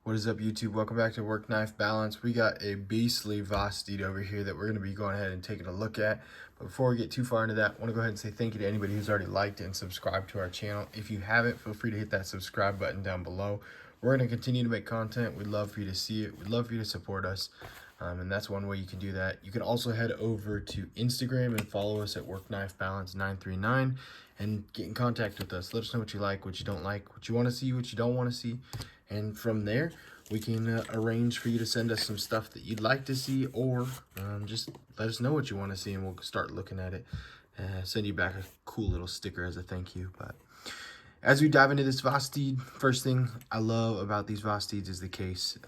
What is up, YouTube? Welcome back to Work Knife Balance. We got a beastly Vosteed over here that we're going to be going ahead and taking a look at. But before we get too far into that, I want to go ahead and say thank you to anybody who's already liked and subscribed to our channel. If you haven't, feel free to hit that subscribe button down below. We're going to continue to make content. We'd love for you to see it. We'd love for you to support us. And that's one way you can do that. You can also head over to Instagram and follow us at Work Knife Balance 939 and get in contact with us. Let us know what you like, what you don't like, what you want to see, what you don't want to see. And from there, we can arrange for you to send us some stuff that you'd like to see, or just let us know what you want to see and we'll start looking at it. Send you back a cool little sticker as a thank you. But as we dive into this Vosteed, first thing I love about these Vosteeds is the case.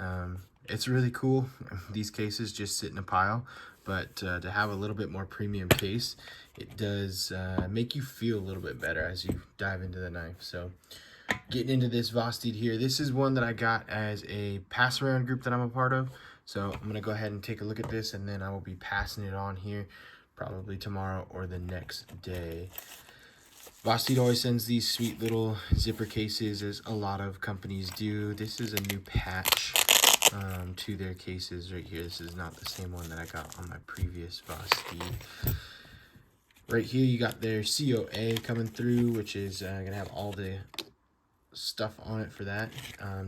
It's really cool. These cases just sit in a pile, but to have a little bit more premium case, it does make you feel a little bit better as you dive into the knife. So getting into this Vosteed here, this is one that I got as a pass around group that I'm a part of. So I'm going to go ahead and take a look at this, and then I will be passing it on here probably tomorrow or the next day. Vosteed always sends these sweet little zipper cases, as a lot of companies do. This is a new patch to their cases right here. This is not the same one that I got on my previous Vosteed. Right here you got their COA coming through, which is going to have all the stuff on it for that,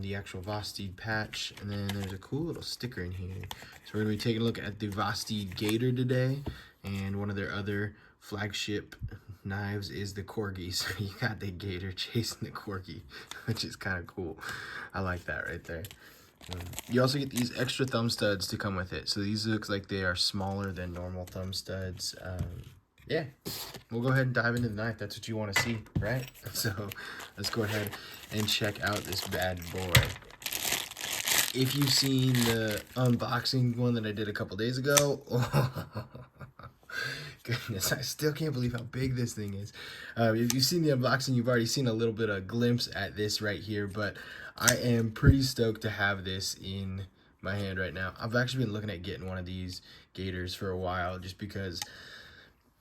the actual Vosteed patch, and then there's a cool little sticker in here. So we're going to be taking a look at the Vosteed Gator today, and one of their other flagship knives is the Corgi. So you got the Gator chasing the Corgi, which is kind of cool. I like that right there. You also get these extra thumb studs to come with it. So these looks like they are smaller than normal thumb studs. Yeah, we'll go ahead and dive into the knife. That's what you want to see, right? So let's go ahead and check out this bad boy. If you've seen the unboxing one that I did a couple days ago, oh, goodness, I still can't believe how big this thing is. If you've seen the unboxing, you've already seen a little bit of a glimpse at this right here, but I am pretty stoked to have this in my hand right now. I've actually been looking at getting one of these Gators for a while just because,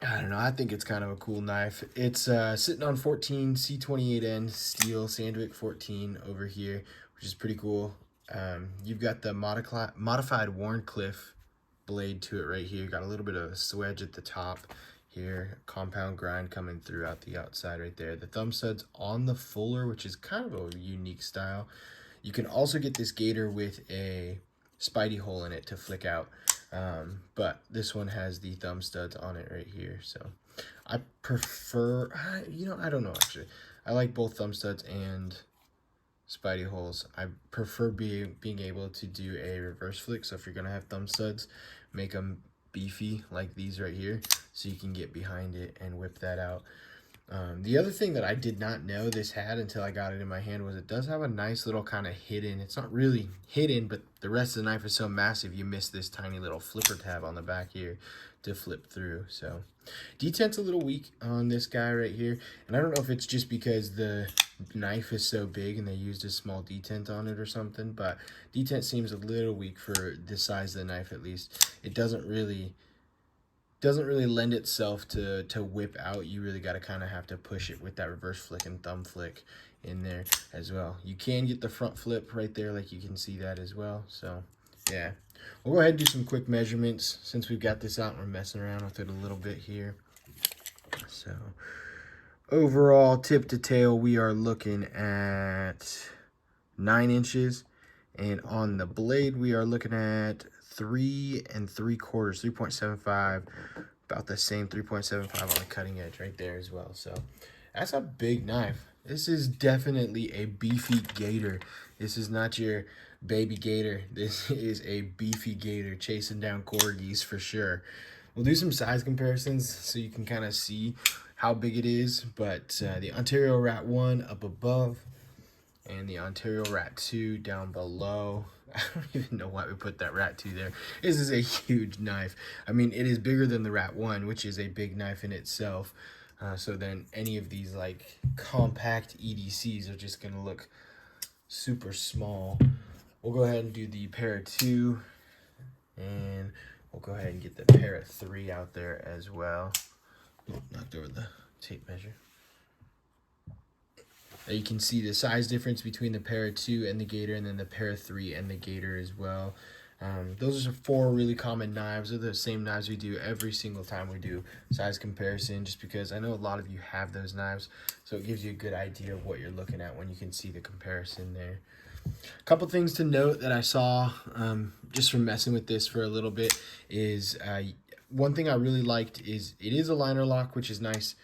I don't know, I think it's kind of a cool knife. It's sitting on 14 C28N steel Sandvik 14 over here, which is pretty cool. You've got the modified Warncliffe blade to it right here. Got a little bit of a swedge at the top here, compound grind coming throughout the outside right there. The thumb studs on the fuller, which is kind of a unique style. You can also get this Gator with a Spidey hole in it to flick out, but this one has the thumb studs on it right here. So I prefer, I don't know actually. I like both thumb studs and Spidey holes. I prefer being able to do a reverse flick. So if you're gonna have thumb studs, make them beefy like these right here, so you can get behind it and whip that out. The other thing that I did not know this had until I got it in my hand was it does have a nice little kind of hidden, it's not really hidden, but the rest of the knife is so massive you miss this tiny little flipper tab on the back here to flip through. So detent's a little weak on this guy right here, and I don't know if it's just because the knife is so big and they used a small detent on it or something, but detent seems a little weak for the size of the knife. At least it doesn't really lend itself to whip out. You really got to kind of have to push it with that reverse flick and thumb flick in there as well. You can get the front flip right there, like you can see that as well. So yeah, we'll go ahead and do some quick measurements since we've got this out and we're messing around with it a little bit here. So overall, tip to tail, we are looking at 9 inches, and on the blade we are looking at 3 3/4, 3.75, about the same, 3.75 on the cutting edge right there as well. So that's a big knife. This is definitely a beefy Gator. This is not your baby Gator. This is a beefy Gator chasing down Corgis for sure. We'll do some size comparisons so you can kind of see how big it is, but the Ontario Rat 1 up above and the Ontario Rat 2 down below. I don't even know why we put that Rat 2 there. This is a huge knife. I mean, it is bigger than the Rat 1, which is a big knife in itself. So then any of these like compact EDCs are just gonna look super small. We'll go ahead and do the Para 2, and we'll go ahead and get the Para 3 out there as well. Oh, knocked over the tape measure. You can see the size difference between the Para 2 and the Gator, and then the Para 3 and the Gator as well. Those are 4 really common knives. They're the same knives we do every single time we do size comparison, just because I know a lot of you have those knives, so it gives you a good idea of what you're looking at when you can see the comparison there. A couple things to note that I saw just from messing with this for a little bit is one thing I really liked is it is a liner lock, which is nice.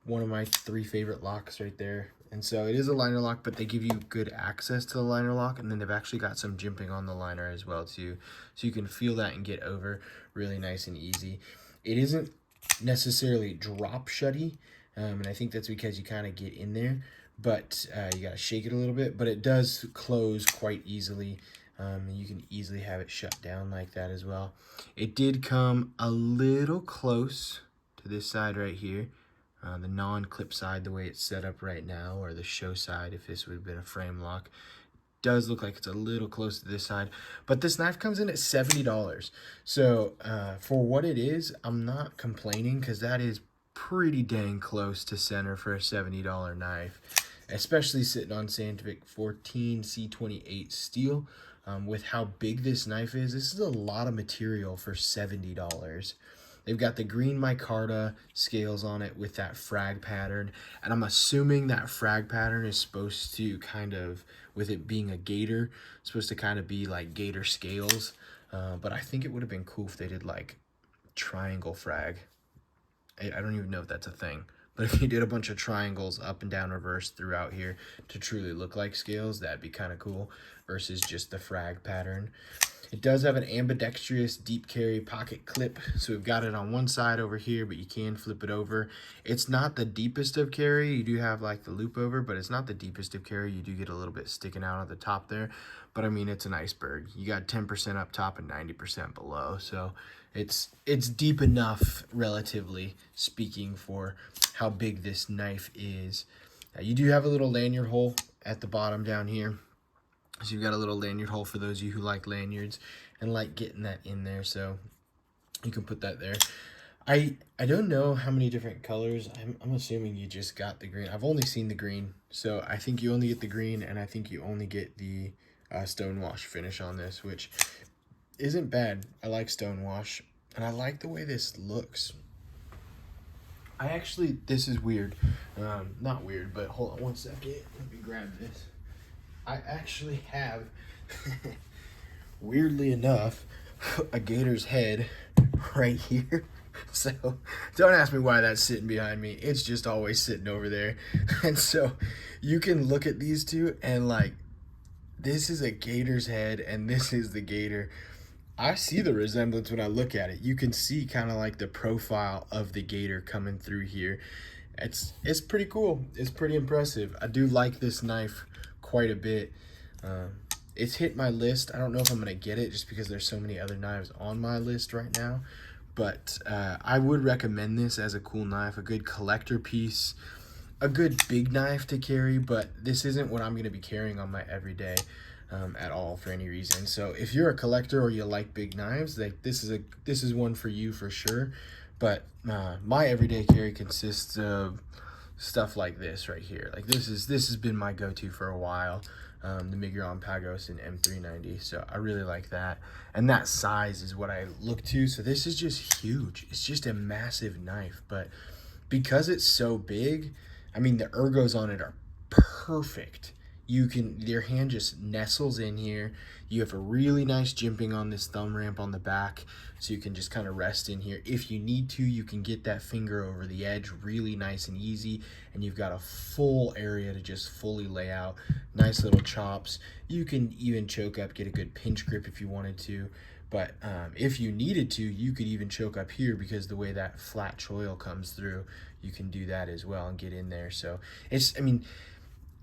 One of my 3 favorite locks right there. And so it is a liner lock, but they give you good access to the liner lock, and then they've actually got some jimping on the liner as well too, so you can feel that and get over really nice and easy. It isn't necessarily drop shutty, and I think that's because you kind of get in there, but you gotta shake it a little bit, but it does close quite easily. You can easily have it shut down like that as well. It did come a little close to this side right here. The non-clip side, the way it's set up right now, or the show side if this would have been a frame lock, does look like it's a little close to this side. But this knife comes in at $70. So for what it is, I'm not complaining, because that is pretty dang close to center for a $70 knife, especially sitting on Sandvik 14 C28 steel. With how big this knife is, this is a lot of material for $70. They've got the green micarta scales on it with that frag pattern, and I'm assuming that frag pattern is supposed to kind of, with it being a Gator, supposed to kind of be like Gator scales, but I think it would have been cool if they did like triangle frag. I don't even know if that's a thing, but if you did a bunch of triangles up and down reverse throughout here to truly look like scales, that'd be kind of cool, versus just the frag pattern. It does have an ambidextrous deep carry pocket clip, so we've got it on one side over here, but you can flip it over. It's not the deepest of carry. You do have like the loop over, but it's not the deepest of carry. You do get a little bit sticking out at the top there, but I mean, it's an iceberg. You got 10% up top and 90% below, so it's deep enough, relatively speaking, for how big this knife is. You do have a little lanyard hole at the bottom down here. So you've got a little lanyard hole for those of you who like lanyards and like getting that in there, so you can put that there. I don't know how many different colors. I'm assuming you just got the green. I've only seen the green, so I think you only get the green, and I think you only get the stonewash finish on this, which isn't bad. I like stonewash, and I like the way this looks. This is weird. Not weird, but hold on one second. Let me grab this. I actually have, weirdly enough, a Gator's head right here. So don't ask me why that's sitting behind me. It's just always sitting over there. And so you can look at these two and like, this is a Gator's head and this is the Gator. I see the resemblance when I look at it. You can see kind of like the profile of the Gator coming through here. It's pretty cool. It's pretty impressive. I do like this knife quite a bit. It's hit my list. I don't know if I'm gonna get it just because there's so many other knives on my list right now, but I would recommend this as a cool knife, a good collector piece, a good big knife to carry, but this isn't what I'm gonna be carrying on my everyday at all for any reason. So if you're a collector or you like big knives, this is one for you for sure. But my everyday carry consists of stuff like this right here. Like this has been my go-to for a while, the Migron Pagos and M390. So I really like that, and that size is what I look to. So this is just huge. It's just a massive knife, but because it's so big, I mean, the ergos on it are perfect. Your hand just nestles in here. You have a really nice jimping on this thumb ramp on the back, so you can just kind of rest in here. If you need to, you can get that finger over the edge really nice and easy, and you've got a full area to just fully lay out. Nice little chops. You can even choke up, get a good pinch grip if you wanted to, but if you needed to, you could even choke up here, because the way that flat choil comes through, you can do that as well and get in there. So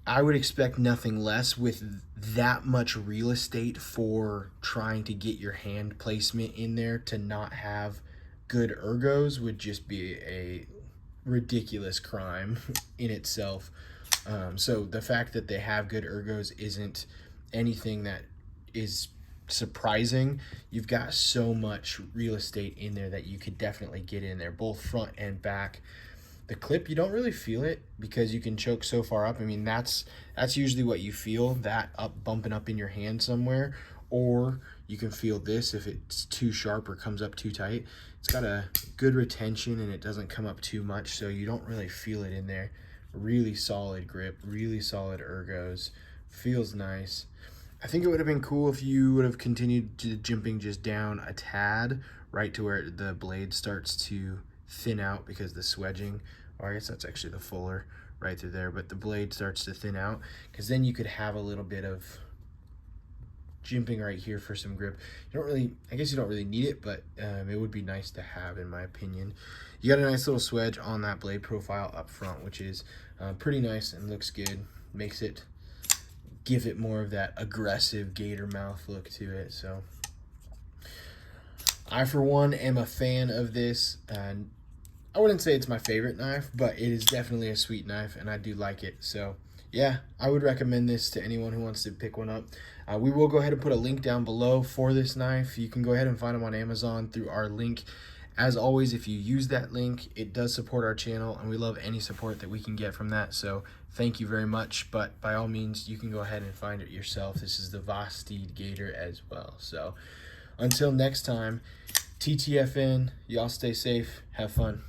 I would expect nothing less with that much real estate for trying to get your hand placement in there. To not have good ergos would just be a ridiculous crime in itself. So the fact that they have good ergos isn't anything that is surprising. You've got so much real estate in there that you could definitely get in there, both front and back. The clip, you don't really feel it because you can choke so far up. I mean, that's usually what you feel, that up bumping up in your hand somewhere, or you can feel this if it's too sharp or comes up too tight. It's got a good retention and it doesn't come up too much, so you don't really feel it in there. Really solid grip, really solid ergos, feels nice. I think it would have been cool if you would have continued to jimping just down a tad, right to where the blade starts to thin out because the swedging, or I guess that's actually the fuller right through there, but the blade starts to thin out, because then you could have a little bit of jimping right here for some grip. You don't really, I guess you don't really need it, but it would be nice to have, in my opinion. You got a nice little swedge on that blade profile up front, which is pretty nice and looks good. Makes it, give it more of that aggressive gator mouth look to it. So I, for one, am a fan of this, and I wouldn't say it's my favorite knife, but it is definitely a sweet knife, and I do like it. So yeah, I would recommend this to anyone who wants to pick one up. We will go ahead and put a link down below for this knife. You can go ahead and find them on Amazon through our link. As always, if you use that link, it does support our channel, and we love any support that we can get from that. So thank you very much, but by all means, you can go ahead and find it yourself. This is the Vosteed Gator as well. So until next time, TTFN, y'all stay safe, have fun.